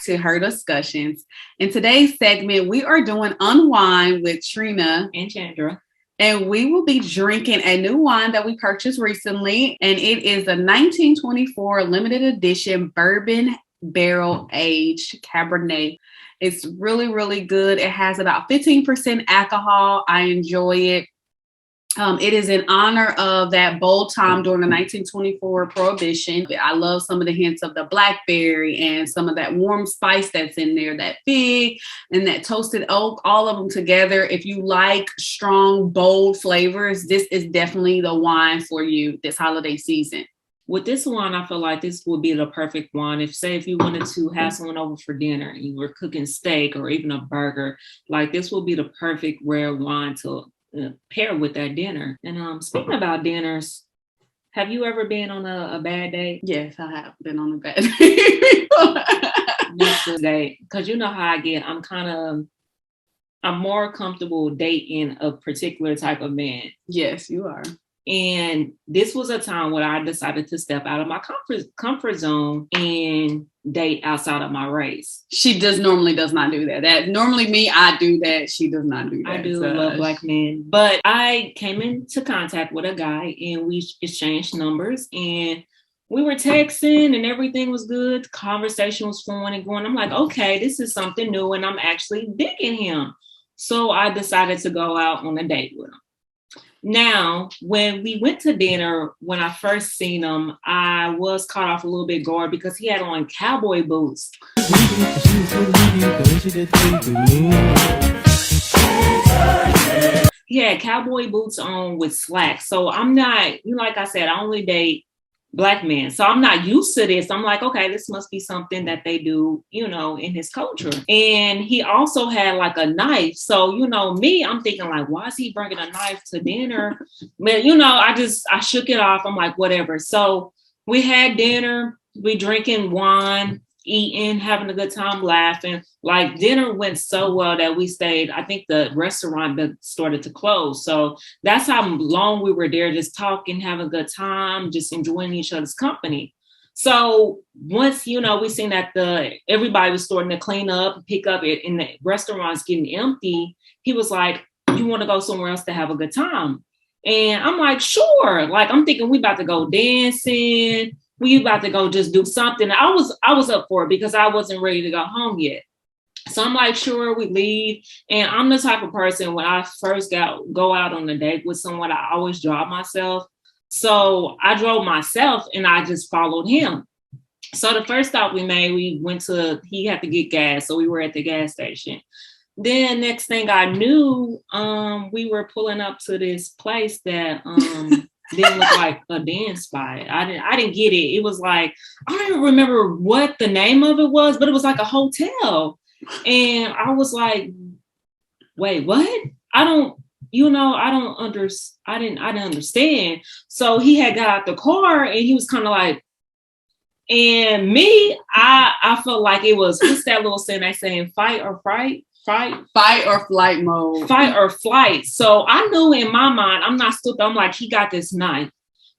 to Herdiscussions. In today's segment, we are doing Unwind with Trina and Chandra. And we will be drinking a new wine that we purchased recently. And it is a 1924 limited edition bourbon barrel aged Cabernet. It's really, really good. It has about 15% alcohol. I enjoy it. It is in honor of that bold time during the 1924 Prohibition. I love some of the hints of the blackberry and some of that warm spice that's in there, that fig and that toasted oak, all of them together. If you like strong, bold flavors, this is definitely the wine for you this holiday season. With this wine, I feel like this would be the perfect wine. If you wanted to have someone over for dinner and you were cooking steak or even a burger, like this will be the perfect rare wine to pair with that dinner. And speaking about dinners, have you ever been on a bad date? Yes, I have been on a bad date. Because you know how I get. I'm more comfortable dating a particular type of man. Yes, you are. And this was a time when I decided to step out of my comfort zone and date outside of my race. She normally does not do that. That normally me, I do that. She does not do that. I do love black men. But I came into contact with a guy and we exchanged numbers and we were texting and everything was good. The conversation was flowing and going. I'm like, okay, this is something new and I'm actually digging him. So I decided to go out on a date with him. Now, when we went to dinner, when I first seen him, I was caught off a little bit guard because he had on cowboy boots. He had cowboy boots on with slacks. So I'm not, like I said, I only date black men. So I'm not used to this. I'm like, okay, this must be something that they do, in his culture. And he also had like a knife. So, me, I'm thinking like, why is he bringing a knife to dinner? But, I shook it off. I'm like, whatever. So we had dinner, we drinking wine, eating, having a good time, laughing. Like dinner went so well that we stayed. I think the restaurant started to close. So that's how long we were there, just talking, having a good time, just enjoying each other's company. So once, we seen that everybody was starting to clean up, pick up it, and the restaurant's getting empty. He was like, you want to go somewhere else to have a good time? And I'm like, sure. Like, I'm thinking we about to go dancing. We about to go just do something. I was up for it because I wasn't ready to go home yet. So I'm like, sure, we leave. And I'm the type of person, when I first go out on a date with someone, I always drive myself. So I drove myself and I just followed him. So the first stop we made, he had to get gas. So we were at the gas station. Then next thing I knew, we were pulling up to this place that didn't look like a dance spot. I didn't get it. It was like, I don't even remember what the name of it was, but it was like a hotel. And I was like, wait, what? I didn't understand. So he had got out the car and he was kind of like, and me, I felt like it was, what's that little saying they saying, fight or flight? Fight or flight mode. Fight or flight. So I knew in my mind, I'm not stupid. I'm like, he got this knife.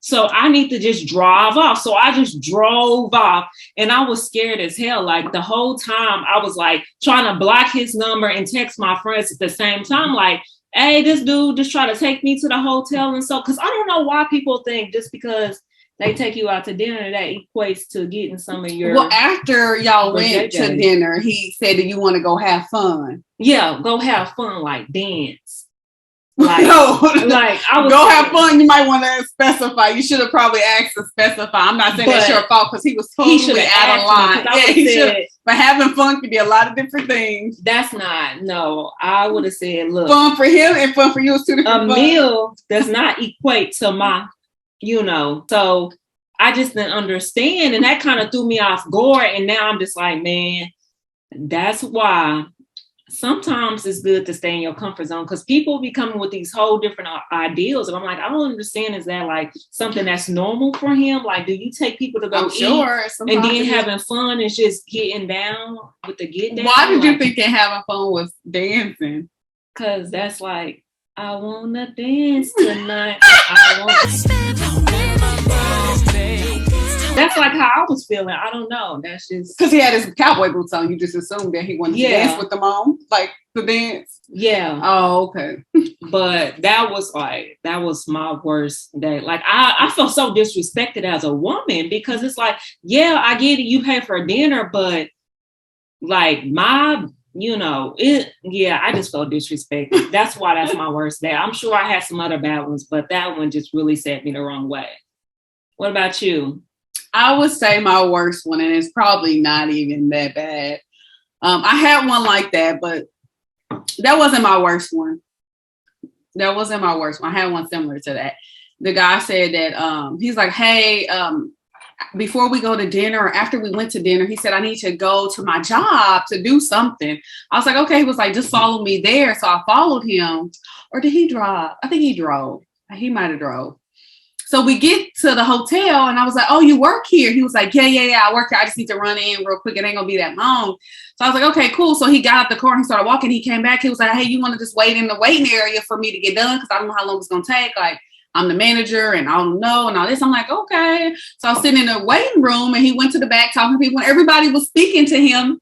So I need to just drive off. So I just drove off and I was scared as hell. Like the whole time I was like trying to block his number and text my friends at the same time. Like, hey, this dude just tried to take me to the hotel. And so, cause I don't know why people think just because they take you out to dinner, that equates to getting some of your... Well, after y'all went to dinner, he said that you want to go have fun. Yeah, go have fun, like dance. Like, have fun. You might want to specify. You should have probably asked to specify. I'm not saying that's your fault because he was totally out of line. Yeah, he should. But having fun can be a lot of different things. That's not. No, I would have said, look, fun for him and fun for you is two different. A meal does not equate to my, So I just didn't understand, and that kind of threw me off guard. And now I'm just like, man, that's why. Sometimes it's good to stay in your comfort zone because people be coming with these whole different ideals. And I'm like, I don't understand. Is that like something that's normal for him? Like, do you take people to go eat and then having fun is just getting down with the get down? Why did you think that having fun was dancing? Because that's like, I want to dance tonight. I want to spend my birthday. That's like how I was feeling. I don't know. That's just because he had his cowboy boots on. You just assumed that he wanted to dance with them on, like the dance. Yeah. Oh, okay. But that was my worst day. Like I felt so disrespected as a woman because it's like, yeah, I get it. You pay for dinner, but like I just felt disrespected. That's why that's my worst day. I'm sure I had some other bad ones, but that one just really set me the wrong way. What about you? I would say my worst one, and it's probably not even that bad. I had one like that, but that wasn't my worst one. That wasn't my worst one. I had one similar to that. The guy said that he's like, hey, before we go to dinner or after we went to dinner, he said, I need to go to my job to do something. I was like, okay. He was like, just follow me there. So I followed him. Or did he drive? I think he drove. He might have drove. So we get to the hotel and I was like, oh, you work here? He was like, yeah, I work here. I just need to run in real quick. It ain't gonna be that long. So I was like, okay, cool. So he got out the car and he started walking. He came back. He was like, hey, you want to just wait in the waiting area for me to get done? Because I don't know how long it's gonna take. Like, I'm the manager and I don't know and all this. I'm like, okay. So I was sitting in the waiting room and he went to the back talking to people and everybody was speaking to him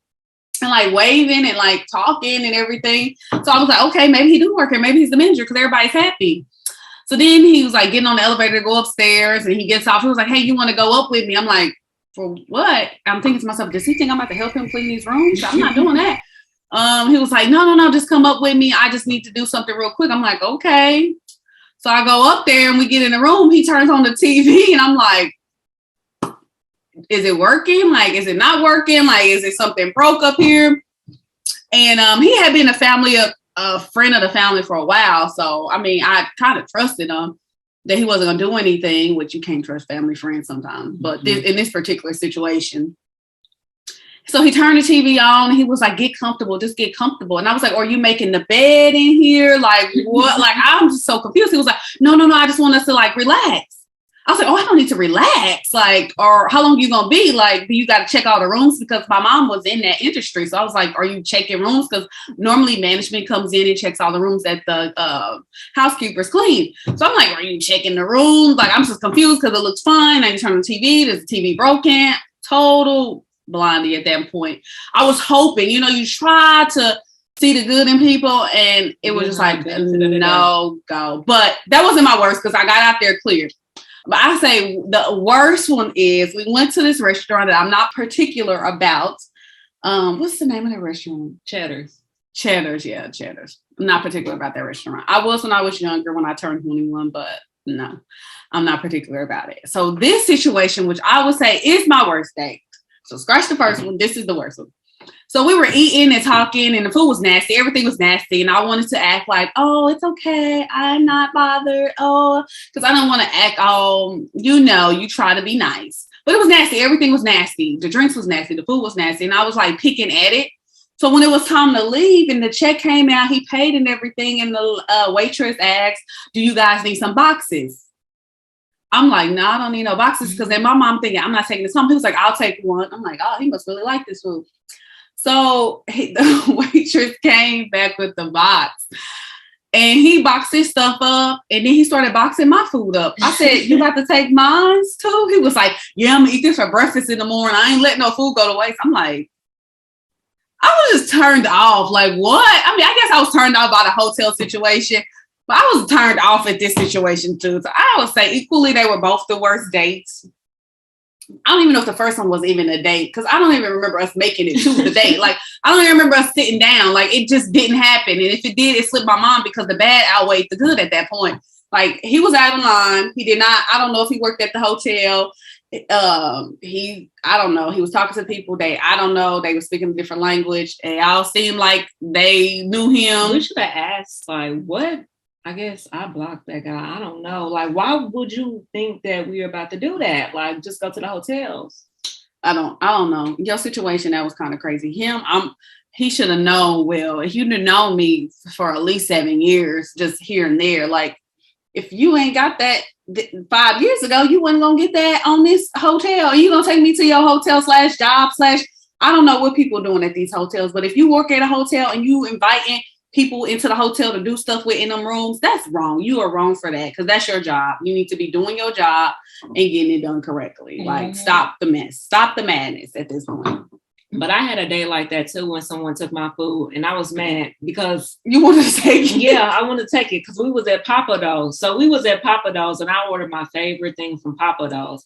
and like waving and like talking and everything. So I was like, okay, maybe he do work here. Maybe he's the manager because everybody's happy. So then he was like getting on the elevator to go upstairs and he gets off. He was like, hey, you want to go up with me? I'm like, for what? I'm thinking to myself, does he think I'm about to help him clean these rooms? I'm not doing that. He was like, no, just come up with me. I just need to do something real quick. I'm like, okay. So I go up there and we get in the room. He turns on the TV and I'm like, is it working? Like, is it not working? Like, is it something broke up here? And he had been a friend of the family for a while. So, I mean, I kind of trusted him that he wasn't going to do anything, which you can't trust family friends sometimes. But in this particular situation. So he turned the TV on and he was like, get comfortable, just get comfortable. And I was like, are you making the bed in here? Like what? Like, I'm just so confused. He was like, no, I just want us to like relax. I was like, oh, I don't need to relax. Like, or how long you going to be? Like, do you got to check all the rooms? Because my mom was in that industry. So I was like, are you checking rooms? Because normally management comes in and checks all the rooms that the housekeepers clean. So I'm like, are you checking the rooms? Like, I'm just confused because it looks fine. I turn on the TV. There's the TV broken. Total blondie at that point. I was hoping, you try to see the good in people and it was just like, no go. But that wasn't my worst because I got out there clear. But I say the worst one is we went to this restaurant that I'm not particular about. What's the name of the restaurant? Cheddar's. Yeah, Cheddar's. I'm not particular about that restaurant. I was when I was younger, when I turned 21, but no, I'm not particular about it. So this situation, which I would say is my worst date. So scratch the first one. This is the worst one. So we were eating and talking and the food was nasty. Everything was nasty. And I wanted to act like, oh, it's okay. I'm not bothered. Oh, because I don't want to act all, you try to be nice. But it was nasty. Everything was nasty. The drinks was nasty. The food was nasty. And I was like picking at it. So when it was time to leave and the check came out, he paid and everything. And the waitress asked, do you guys need some boxes? I'm like, no, I don't need no boxes. Because then my mom thinking, I'm not taking this home. He was like, I'll take one. I'm like, oh, he must really like this food. So the waitress came back with the box and he boxed his stuff up and then he started boxing my food up. I said, you got to take mine too? He was like, yeah, I'm going to eat this for breakfast in the morning. I ain't letting no food go to waste. I'm like, I was just turned off. Like, what? I mean, I guess I was turned off by the hotel situation, but I was turned off at this situation too. So I would say equally, they were both the worst dates. I don't even know if the first one was even a date because I don't even remember us making it to the date. Like, I don't even remember us sitting down. Like, it just didn't happen. And if it did, it slipped my mind because the bad outweighed the good at that point. Like, he was out of line. He did not, I don't know if he worked at the hotel. I don't know. He was talking to people. I don't know. They were speaking a different language. They all seemed like they knew him. We should have asked, like, what? I guess I blocked that guy. I don't know. Like, why would you think that we were about to do that? Like, just go to the hotels. I don't know. Your situation, that was kind of crazy. He should have known. Well, if you'd have known me for at least 7 years, just here and there, like, if you ain't got that 5 years ago, you wasn't gonna get that on this hotel. You gonna take me to your hotel /job/ I don't know what people are doing at these hotels, but if you work at a hotel and you inviting people into the hotel to do stuff with in them rooms, that's wrong. You are wrong for that because that's your job. You need to be doing your job and getting it done correctly. Like, stop the mess. Stop the madness at this point. But I had a day like that too when someone took my food and I was mad because you wanted to take it. Yeah, I want to take it because we was at Papa Do's. So we was at Papa Do's and I ordered my favorite thing from Papa Do's.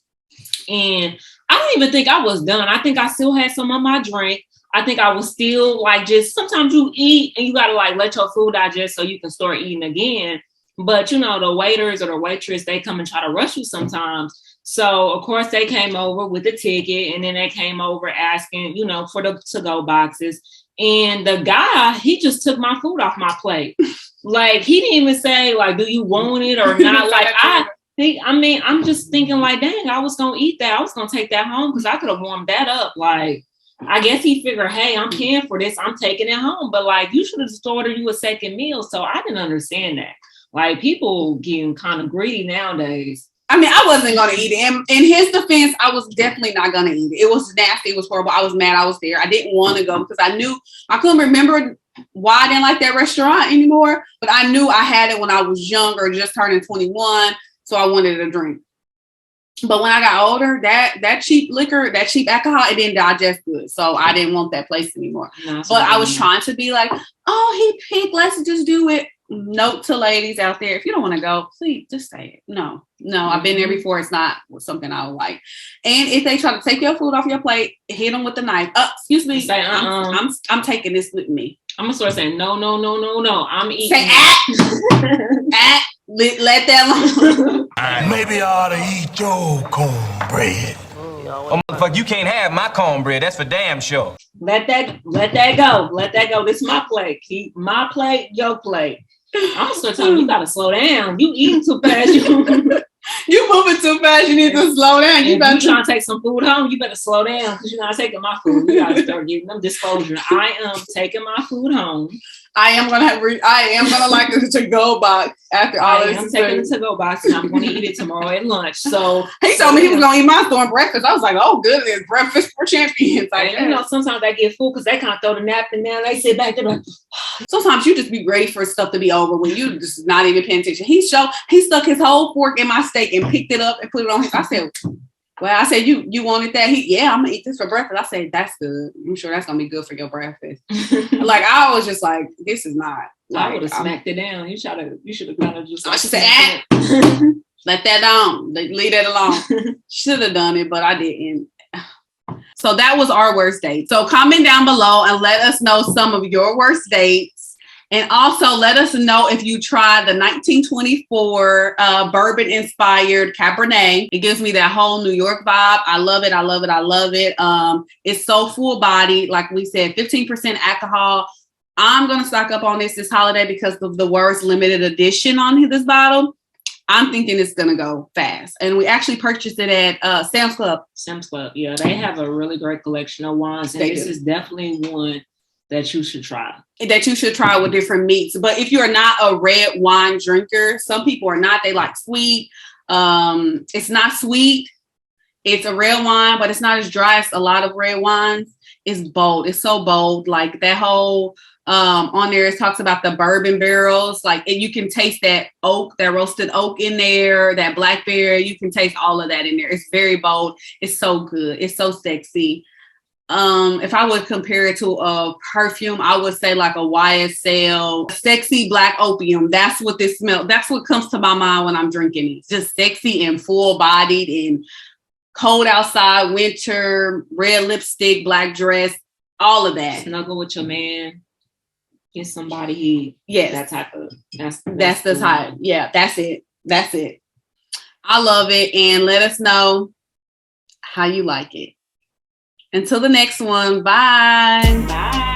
And I don't even think I was done. I think I still had some of my drink. I think I was still like, just sometimes you eat and you got to like let your food digest so you can start eating again. But, you know, the waiters or the waitress, they come and try to rush you sometimes. So, of course, they came over with the ticket and then they came over asking, you know, for the to-go boxes. And the guy, he just took my food off my plate. Like, he didn't even say, like, do you want it or not? Like, I'm just thinking like, dang, I was going to eat that. I was going to take that home because I could have warmed that up. Like, I guess he figured, hey, I'm paying for this. I'm taking it home. But like, you should have just ordered you a second meal. So I didn't understand that. Like, people getting kind of greedy nowadays. I mean, I wasn't going to eat it. And in his defense, I was definitely not going to eat it. It was nasty. It was horrible. I was mad I was there. I didn't want to go because I couldn't remember why I didn't like that restaurant anymore. But I knew I had it when I was younger, just turning 21. So I wanted a drink. But when I got older, that cheap liquor, that cheap alcohol, it didn't digest good. So I didn't want that place anymore. No, but I was trying to be like, oh, he picked, let's just do it. Note to ladies out there, if you don't want to go, please just say it. No, I've been there before. It's not something I would like. And if they try to take your food off your plate, hit them with the knife. Excuse me. Say, I'm taking this with me. I'm gonna start saying no. I'm eating. Say let that alone. Maybe I ought to eat your cornbread. Oh, motherfucker, you can't have my cornbread. That's for damn sure. Let that go. Let that go. This is my plate. Keep my plate, your plate. I'm still telling you gotta slow down. You eating too fast. You moving too fast. You need to slow down. You better trying to take some food home. You better slow down because you're not taking my food. You gotta start getting them disclosure. I am taking my food home. I am gonna like a to-go box after all this. I'm taking the to-go box and I'm gonna eat it tomorrow at lunch. So he told me he was gonna eat my store breakfast. I was like, oh goodness, breakfast for champions. Like, you know, sometimes I get full because they kind of throw the napkin down. They sit back there like. Sometimes you just be ready for stuff to be over when you just not even paying attention. He stuck his whole fork in my steak and picked it up and put it on his. I said, you wanted that? I'm gonna eat this for breakfast. I said, that's good. I'm sure that's gonna be good for your breakfast. Like, I was just like, this is not. Like, I would have smacked it down. You should have kind of just. I should say, let that down. Leave that alone. Should have done it, but I didn't. So that was our worst date. So comment down below and let us know some of your worst dates. And also let us know if you tried the 1924 bourbon-inspired Cabernet. It gives me that whole New York vibe. I love it. It's so full-bodied. Like we said, 15% alcohol. I'm going to stock up on this holiday because of the words limited edition on this bottle. I'm thinking it's going to go fast. And we actually purchased it at Sam's Club. Sam's Club, yeah. They have a really great collection of wines. And this is definitely one that you should try. With different meats. But if you're not a red wine drinker, some people are not. They like sweet. It's not sweet. It's a red wine, but it's not as dry as a lot of red wines. It's bold. It's so bold. Like that whole on there, it talks about the bourbon barrels. Like, and you can taste that oak, that roasted oak in there, that blackberry. You can taste all of that in there. It's very bold. It's so good. It's so sexy. If I would compare it to a perfume, I would say like a YSL sexy black opium. That's what this smells. That's what comes to my mind when I'm drinking it. Just sexy and full bodied and cold outside, winter, red lipstick, black dress, all of that. Snuggle with your man. Get somebody. Yes. That type of. That's the type. Yeah, that's it. I love it. And let us know how you like it. Until the next one. Bye. Bye.